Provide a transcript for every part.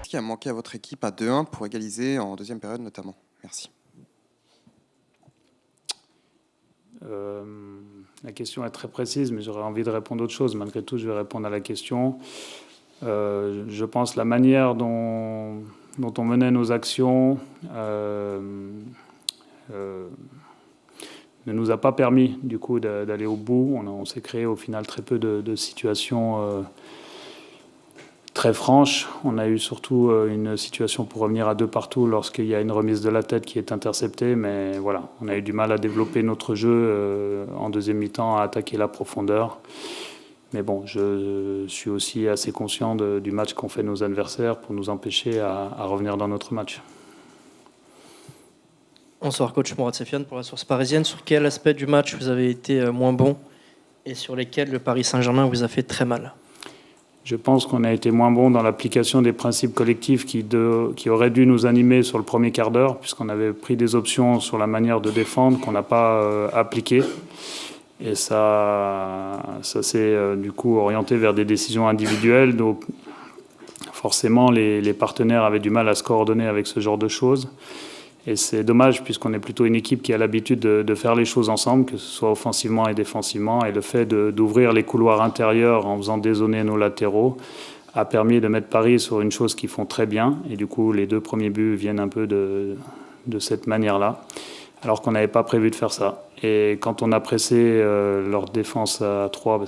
Qu'est-ce qui a manqué à votre équipe à 2-1 pour égaliser en deuxième période notamment? Merci. La question est très précise, mais j'aurais envie de répondre à autre chose. Malgré tout, je vais répondre à la question. Je pense la manière dont on menait nos actions ne nous a pas permis du coup d'aller au bout. On s'est créé au final très peu de situations très franches. On a eu surtout une situation pour revenir à 2 partout lorsqu'il y a une remise de la tête qui est interceptée. Mais voilà, on a eu du mal à développer notre jeu en deuxième mi-temps, à attaquer la profondeur. Mais bon, je suis aussi assez conscient du match qu'ont fait nos adversaires pour nous empêcher à revenir dans notre match. Bonsoir coach Mourad Sefiane pour la Source Parisienne. Sur quel aspect du match vous avez été moins bon et sur lesquels le Paris Saint-Germain vous a fait très mal? Je pense qu'on a été moins bon dans l'application des principes collectifs qui auraient dû nous animer sur le premier quart d'heure, puisqu'on avait pris des options sur la manière de défendre qu'on n'a pas appliquées. Et ça s'est du coup orienté vers des décisions individuelles. Donc forcément, les partenaires avaient du mal à se coordonner avec ce genre de choses. Et c'est dommage puisqu'on est plutôt une équipe qui a l'habitude de faire les choses ensemble, que ce soit offensivement et défensivement. Et le fait d'ouvrir les couloirs intérieurs en faisant dézoner nos latéraux a permis de mettre Paris sur une chose qu'ils font très bien. Et du coup, les 2 premiers buts viennent un peu de cette manière-là, alors qu'on n'avait pas prévu de faire ça. Et quand on a pressé leur défense à 3,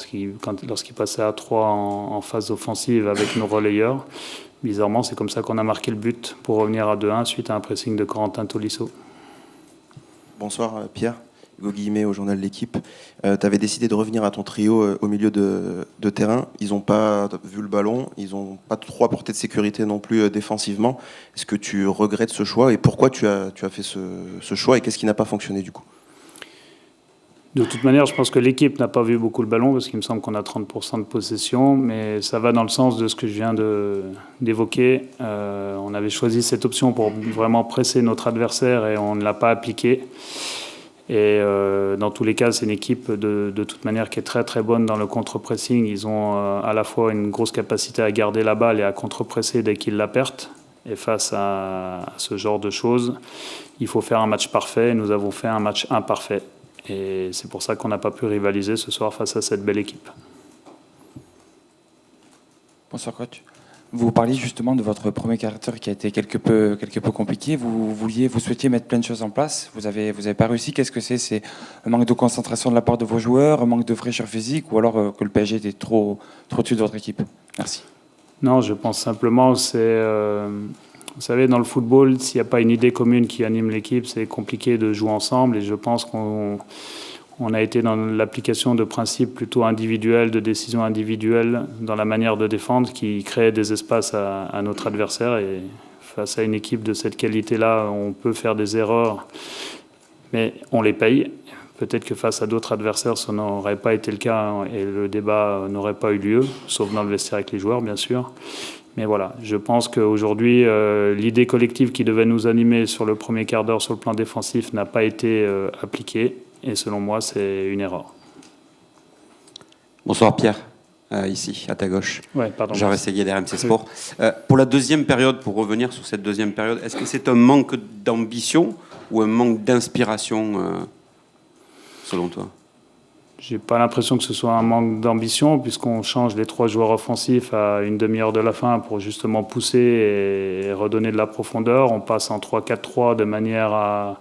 lorsqu'ils passaient à 3 en phase offensive avec nos relayeurs, bizarrement, c'est comme ça qu'on a marqué le but pour revenir à 2-1 suite à un pressing de Corentin Tolisso. Bonsoir Pierre, Hugo Guillemet au journal L'Équipe. Tu avais décidé de revenir à ton trio au milieu de terrain. Ils n'ont pas vu le ballon, ils n'ont pas trop apporté de sécurité non plus défensivement. Est-ce que tu regrettes ce choix et pourquoi tu as fait ce choix et qu'est-ce qui n'a pas fonctionné du coup? De toute manière, je pense que l'équipe n'a pas vu beaucoup le ballon parce qu'il me semble qu'on a 30% de possession, mais ça va dans le sens de ce que je viens d'évoquer. On avait choisi cette option pour vraiment presser notre adversaire et on ne l'a pas appliquée. Et dans tous les cas, c'est une équipe de toute manière qui est très très bonne dans le contre-pressing. Ils ont à la fois une grosse capacité à garder la balle et à contre-presser dès qu'ils la perdent. Et face à ce genre de choses, il faut faire un match parfait. Et nous avons fait un match imparfait. Et c'est pour ça qu'on n'a pas pu rivaliser ce soir face à cette belle équipe. Bonsoir coach. Vous parliez justement de votre premier caractère qui a été quelque peu compliqué. Vous souhaitiez mettre plein de choses en place. Vous avez pas réussi. Qu'est-ce que c'est? C'est un manque de concentration de la part de vos joueurs, un manque de fraîcheur physique, ou alors que le PSG était trop au-dessus de votre équipe? Merci. Non, je pense simplement c'est... Vous savez, dans le football, s'il n'y a pas une idée commune qui anime l'équipe, c'est compliqué de jouer ensemble. Et je pense qu'on a été dans l'application de principes plutôt individuels, de décisions individuelles dans la manière de défendre qui créent des espaces à notre adversaire. Et face à une équipe de cette qualité-là, on peut faire des erreurs, mais on les paye. Peut-être que face à d'autres adversaires, ça n'aurait pas été le cas et le débat n'aurait pas eu lieu, sauf dans le vestiaire avec les joueurs, bien sûr. Mais voilà, je pense qu'aujourd'hui, l'idée collective qui devait nous animer sur le premier quart d'heure sur le plan défensif n'a pas été appliquée. Et selon moi, c'est une erreur. Bonsoir Pierre, ici, à ta gauche. Ouais, pardon. Jean Seguier d'RMC Sport. Pour la deuxième période, pour revenir sur cette deuxième période, est-ce que c'est un manque d'ambition ou un manque d'inspiration, selon toi? J'ai pas l'impression que ce soit un manque d'ambition, puisqu'on change les 3 joueurs offensifs à une demi-heure de la fin pour justement pousser et redonner de la profondeur. On passe en 3-4-3 de manière à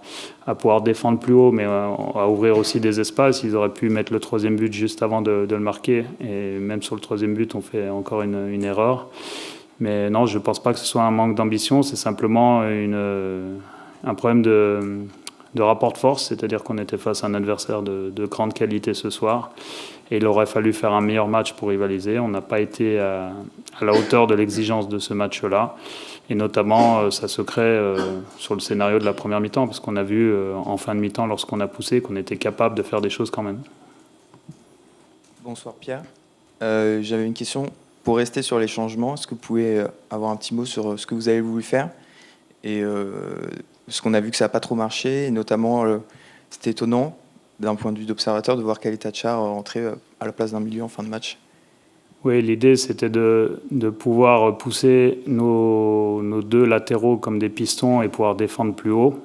pouvoir défendre plus haut, mais à ouvrir aussi des espaces. Ils auraient pu mettre le 3e but juste avant de le marquer. Et même sur le 3e but, on fait encore une erreur. Mais non, je ne pense pas que ce soit un manque d'ambition. C'est simplement un problème de rapport de force, c'est-à-dire qu'on était face à un adversaire de grande qualité ce soir et il aurait fallu faire un meilleur match pour rivaliser. On n'a pas été à la hauteur de l'exigence de ce match-là et notamment ça se crée sur le scénario de la première mi-temps parce qu'on a vu en fin de mi-temps lorsqu'on a poussé qu'on était capable de faire des choses quand même. Bonsoir Pierre, j'avais une question pour rester sur les changements. Est-ce que vous pouvez avoir un petit mot sur ce que vous avez voulu faire et parce qu'on a vu que ça n'a pas trop marché, et notamment c'était étonnant d'un point de vue d'observateur de voir Khalid Tchar entrer à la place d'un milieu en fin de match. Oui, l'idée c'était de pouvoir pousser nos nos deux latéraux comme des pistons et pouvoir défendre plus haut.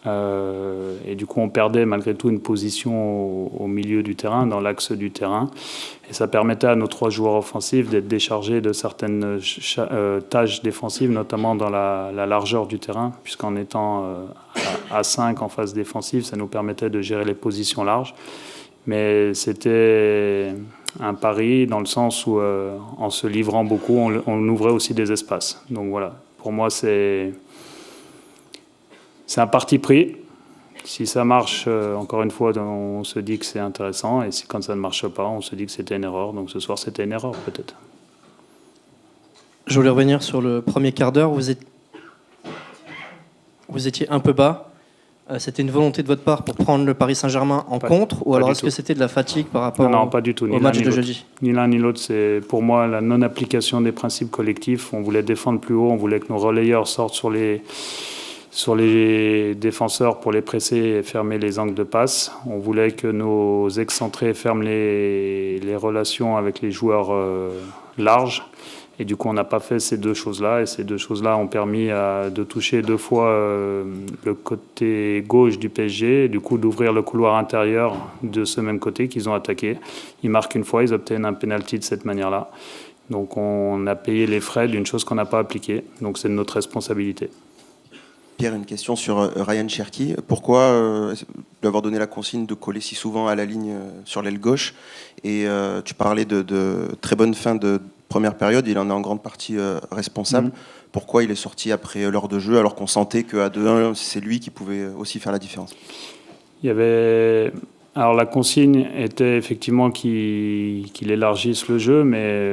Et du coup, on perdait malgré tout une position au milieu du terrain, dans l'axe du terrain. Et ça permettait à nos 3 joueurs offensifs d'être déchargés de certaines tâches défensives, notamment dans la largeur du terrain, puisqu'en étant à 5 en phase défensive, ça nous permettait de gérer les positions larges. Mais c'était un pari dans le sens où, en se livrant beaucoup, on ouvrait aussi des espaces. Donc voilà, pour moi, c'est un parti pris. Si ça marche, encore une fois, on se dit que c'est intéressant. Et quand ça ne marche pas, on se dit que c'était une erreur. Donc ce soir, c'était une erreur, peut-être. Je voulais revenir sur le premier quart d'heure. Vous étiez un peu bas. C'était une volonté de votre part pour prendre le Paris Saint-Germain en contre, ou alors est-ce que c'était de la fatigue par rapport non, pas du tout, au match de jeudi? Ni l'un ni l'autre. C'est pour moi la non-application des principes collectifs. On voulait défendre plus haut, on voulait que nos relayeurs sortent sur les défenseurs pour les presser et fermer les angles de passe. On voulait que nos excentrés ferment les relations avec les joueurs larges. Et du coup, on n'a pas fait ces 2 choses-là. Et ces 2 choses-là ont permis de toucher 2 fois le côté gauche du PSG, et du coup d'ouvrir le couloir intérieur de ce même côté qu'ils ont attaqué. Ils marquent une fois, ils obtiennent un penalty de cette manière-là. Donc on a payé les frais d'une chose qu'on n'a pas appliquée. Donc c'est de notre responsabilité. Pierre, une question sur Ryan Cherki. Pourquoi lui avoir donné la consigne de coller si souvent à la ligne sur l'aile gauche? Et tu parlais de très bonne fin de première période, il en est en grande partie responsable. Pourquoi il est sorti après l'heure de jeu alors qu'on sentait qu'à 2-1, c'est lui qui pouvait aussi faire la différence? Alors la consigne était effectivement qu'il élargisse le jeu, mais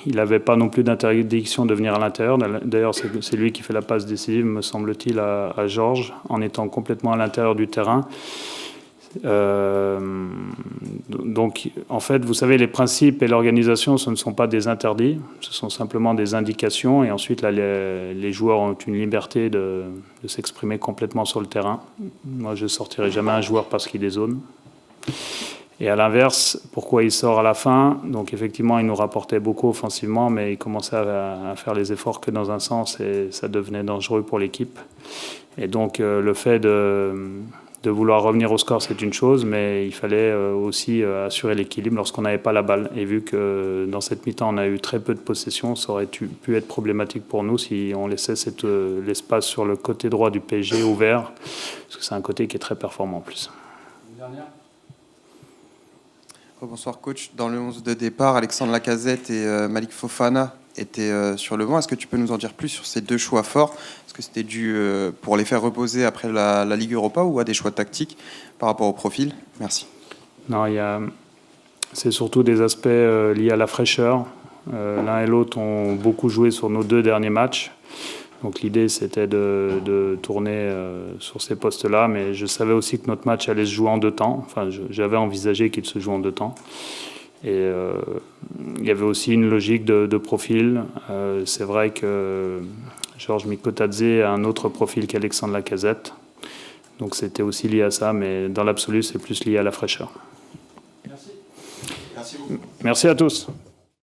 il n'avait pas non plus d'interdiction de venir à l'intérieur. D'ailleurs, c'est lui qui fait la passe décisive, me semble-t-il, à Georges, en étant complètement à l'intérieur du terrain. Donc, en fait, vous savez, les principes et l'organisation, ce ne sont pas des interdits, ce sont simplement des indications. Et ensuite, là, les joueurs ont une liberté de s'exprimer complètement sur le terrain. Moi, je ne sortirai jamais un joueur parce qu'il dézone. Et à l'inverse, pourquoi il sort à la fin? Donc, effectivement, il nous rapportait beaucoup offensivement, mais il commençait à faire les efforts que dans un sens et ça devenait dangereux pour l'équipe. Et donc, le fait de vouloir revenir au score, c'est une chose, mais il fallait aussi assurer l'équilibre lorsqu'on n'avait pas la balle. Et vu que dans cette mi-temps, on a eu très peu de possession, ça aurait pu être problématique pour nous si on laissait l'espace sur le côté droit du PSG ouvert, parce que c'est un côté qui est très performant en plus. Une dernière. Bonsoir coach. Dans le 11 de départ, Alexandre Lacazette et Malik Fofana étaient sur le banc. Est-ce que tu peux nous en dire plus sur ces 2 choix forts? Est-ce que c'était dû pour les faire reposer après la Ligue Europa ou à des choix tactiques par rapport au profil? Merci. Non, c'est surtout des aspects liés à la fraîcheur. L'un et l'autre ont beaucoup joué sur nos 2 derniers matchs. Donc l'idée, c'était de tourner sur ces postes-là. Mais je savais aussi que notre match allait se jouer en 2 temps. Enfin, j'avais envisagé qu'il se joue en 2 temps. Et il y avait aussi une logique de profil. C'est vrai que Georges Mikotadze a un autre profil qu'Alexandre Lacazette. Donc c'était aussi lié à ça, mais dans l'absolu, c'est plus lié à la fraîcheur. Merci beaucoup. Merci à tous.